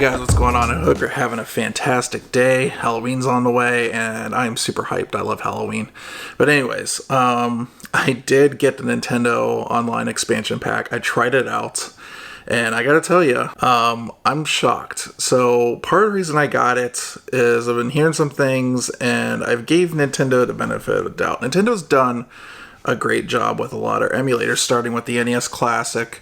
guys, what's going on? I hope you're having a fantastic day. Halloween's on the way, and I'm super hyped. I love Halloween. But anyways, I did get the Nintendo Online Expansion pack. I tried it out, and I gotta tell you, I'm shocked. So part of the reason I got it is I've been hearing some things, and I've gave Nintendo the benefit of the doubt. Nintendo's done a great job with a lot of emulators, starting with the NES Classic.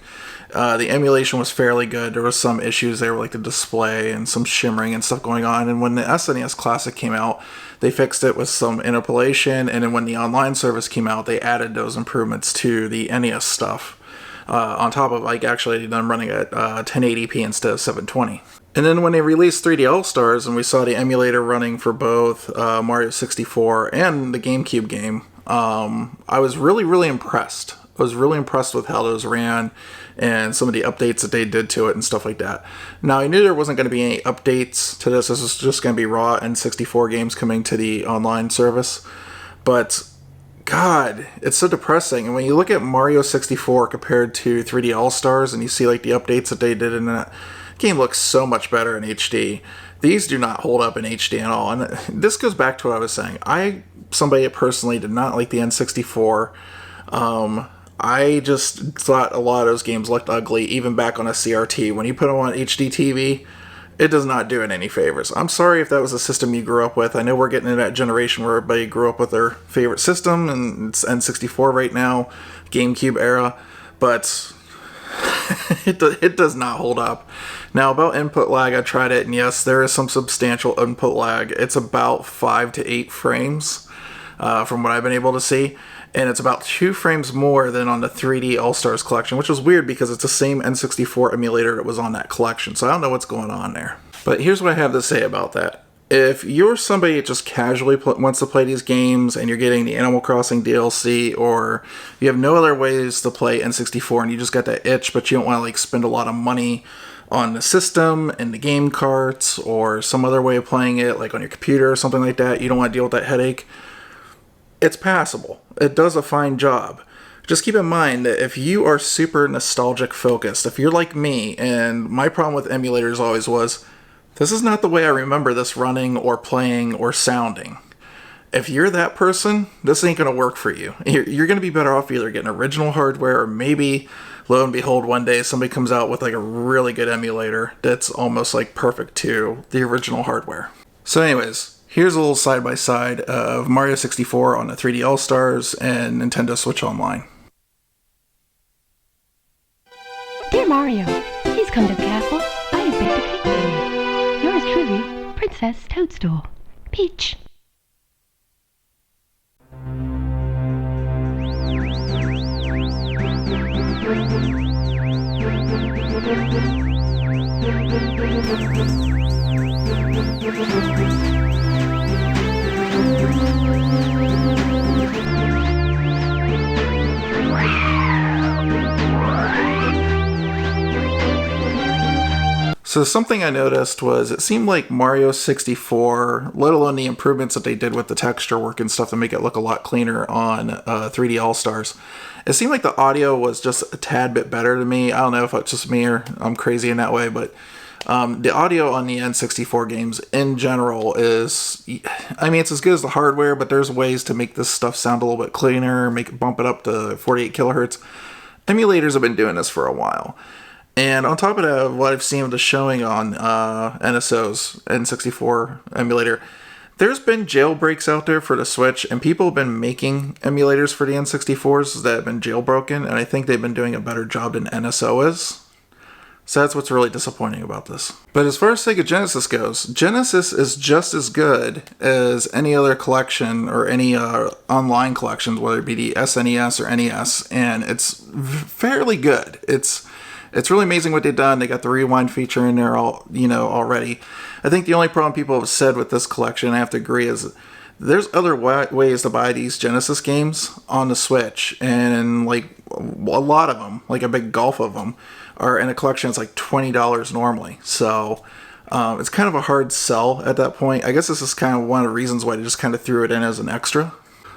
The emulation was fairly good. There was some issues there with like the display and some shimmering and stuff going on. And when the SNES Classic came out, they fixed it with some interpolation. And then when the online service came out, they added those improvements to the NES stuff. On top of like actually them running at 1080p instead of 720. And then when they released 3D All-Stars and we saw the emulator running for both Mario 64 and the GameCube game, I was really impressed. I was really impressed with how those ran and some of the updates that they did to it and stuff like that. Now, I knew there wasn't going to be any updates to this. This was just going to be raw N64 games coming to the online service. But, God, it's so depressing. And when you look at Mario 64 compared to 3D All-Stars and you see like the updates that they did in that, game looks so much better in HD. These do not hold up in HD at all. And this goes back to what I was saying. Somebody that personally did not like the N64. I just thought a lot of those games looked ugly, even back on a CRT. When you put them on HD TV, it does not do it any favors. I'm sorry if that was a system you grew up with. I know we're getting in that generation where everybody grew up with their favorite system, and it's N64 right now, GameCube era, but it does not hold up. Now, about input lag, I tried it, and yes, there is some substantial input lag. It's about 5 to 8 frames from what I've been able to see. And it's about 2 frames more than on the 3D All-Stars collection, which was weird because it's the same N64 emulator that was on that collection. So I don't know what's going on there. But here's what I have to say about that. If you're somebody that just casually wants to play these games and you're getting the Animal Crossing DLC, or you have no other ways to play N64 and you just got that itch, but you don't want to like spend a lot of money on the system and the game carts or some other way of playing it, like on your computer or something like that, you don't want to deal with that headache, it's passable. It does a fine job. Just keep in mind that if you are super nostalgic focused, if you're like me, and my problem with emulators always was, this is not the way I remember this running or playing or sounding. If you're that person, this ain't going to work for you. You're going to be better off either getting original hardware, or maybe, lo and behold, one day somebody comes out with like a really good emulator that's almost like perfect to the original hardware. So anyways, here's a little side-by-side of Mario 64 on the 3D All-Stars and Nintendo Switch Online. Dear Mario, please come to the castle. I have baked a cake for you. Yours truly, Princess Toadstool. Peach. So something I noticed was it seemed like Mario 64, let alone the improvements that they did with the texture work and stuff to make it look a lot cleaner on 3D All-Stars, it seemed like the audio was just a tad bit better to me. I don't know if it's just me or I'm crazy in that way, but the audio on the N64 games in general is, I mean, it's as good as the hardware, but there's ways to make this stuff sound a little bit cleaner, bump it up to 48 kilohertz. Emulators have been doing this for a while. And on top of that, what I've seen with the showing on NSO's N64 emulator, there's been jailbreaks out there for the Switch, and people have been making emulators for the N64s that have been jailbroken, and I think they've been doing a better job than NSO is. So that's what's really disappointing about this. But as far as Sega Genesis goes, Genesis is just as good as any other collection or any online collections, whether it be the SNES or NES, and it's fairly good. It's really amazing what they've done. They got the rewind feature in there already. I think the only problem people have said with this collection, I have to agree, is there's other ways to buy these Genesis games on the Switch, and like a lot of them, like a big gulf of them, are in a collection that's like $20 normally. So it's kind of a hard sell at that point. I guess this is kind of one of the reasons why they just kind of threw it in as an extra.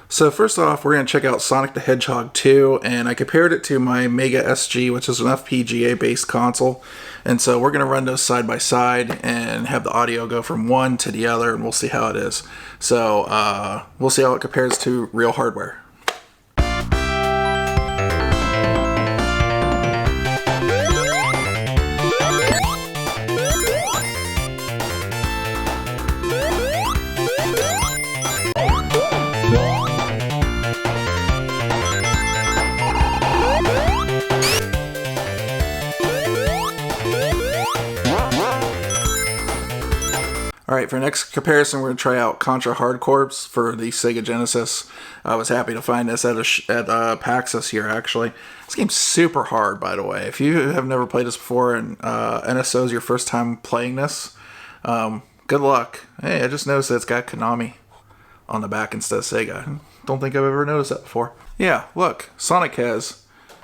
So first off, we're going to check out Sonic the Hedgehog 2, and I compared it to my Mega SG, which is an FPGA-based console. And so we're going to run those side by side and have the audio go from one to the other, and we'll see how it is. So we'll see how it compares to real hardware. Alright, for next comparison, we're going to try out Contra Hard Corps for the Sega Genesis. I was happy to find this at PAX this year, actually. This game's super hard, by the way. If you have never played this before and NSO is your first time playing this, good luck. Hey, I just noticed that it's got Konami on the back instead of Sega. Don't think I've ever noticed that before. Yeah, look, Sonic has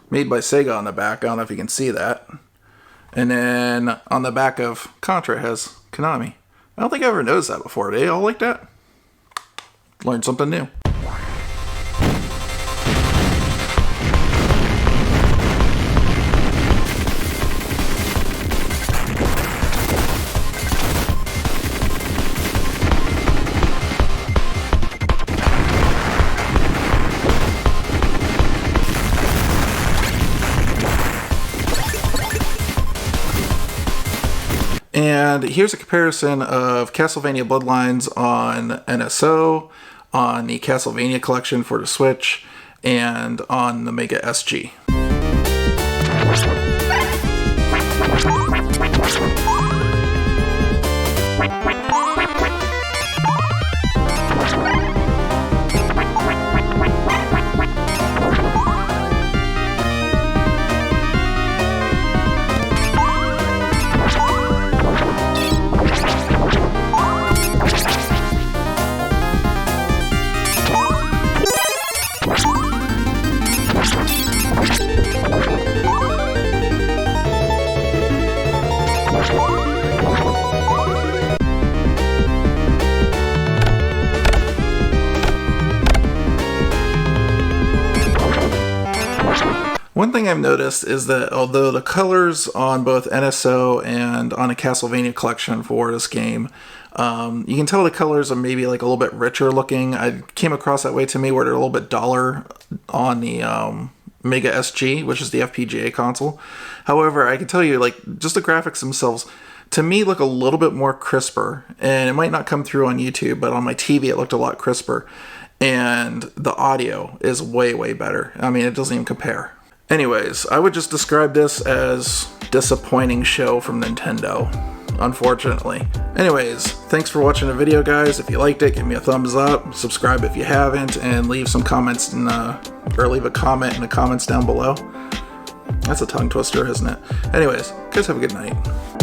made by Sega on the back. I don't know if you can see that. And then on the back of Contra it has Konami. I don't think I ever noticed that before. They all like that? Learned something new. And here's a comparison of Castlevania Bloodlines on NSO, on the Castlevania collection for the Switch, and on the Mega SG. One thing I've noticed is that although the colors on both NSO and on a Castlevania collection for this game, you can tell the colors are maybe like a little bit richer looking. I came across that way to me where they're a little bit duller on the Mega SG, which is the FPGA console. However, I can tell you, like, just the graphics themselves, to me, look a little bit more crisper. And it might not come through on YouTube, but on my TV it looked a lot crisper. And the audio is way, way better. I mean, it doesn't even compare. Anyways, I would just describe this as disappointing show from Nintendo, unfortunately. Anyways, thanks for watching the video, guys. If you liked it, give me a thumbs up, subscribe if you haven't, and leave some comments or leave a comment in the comments down below. That's a tongue twister, isn't it? Anyways, guys, have a good night.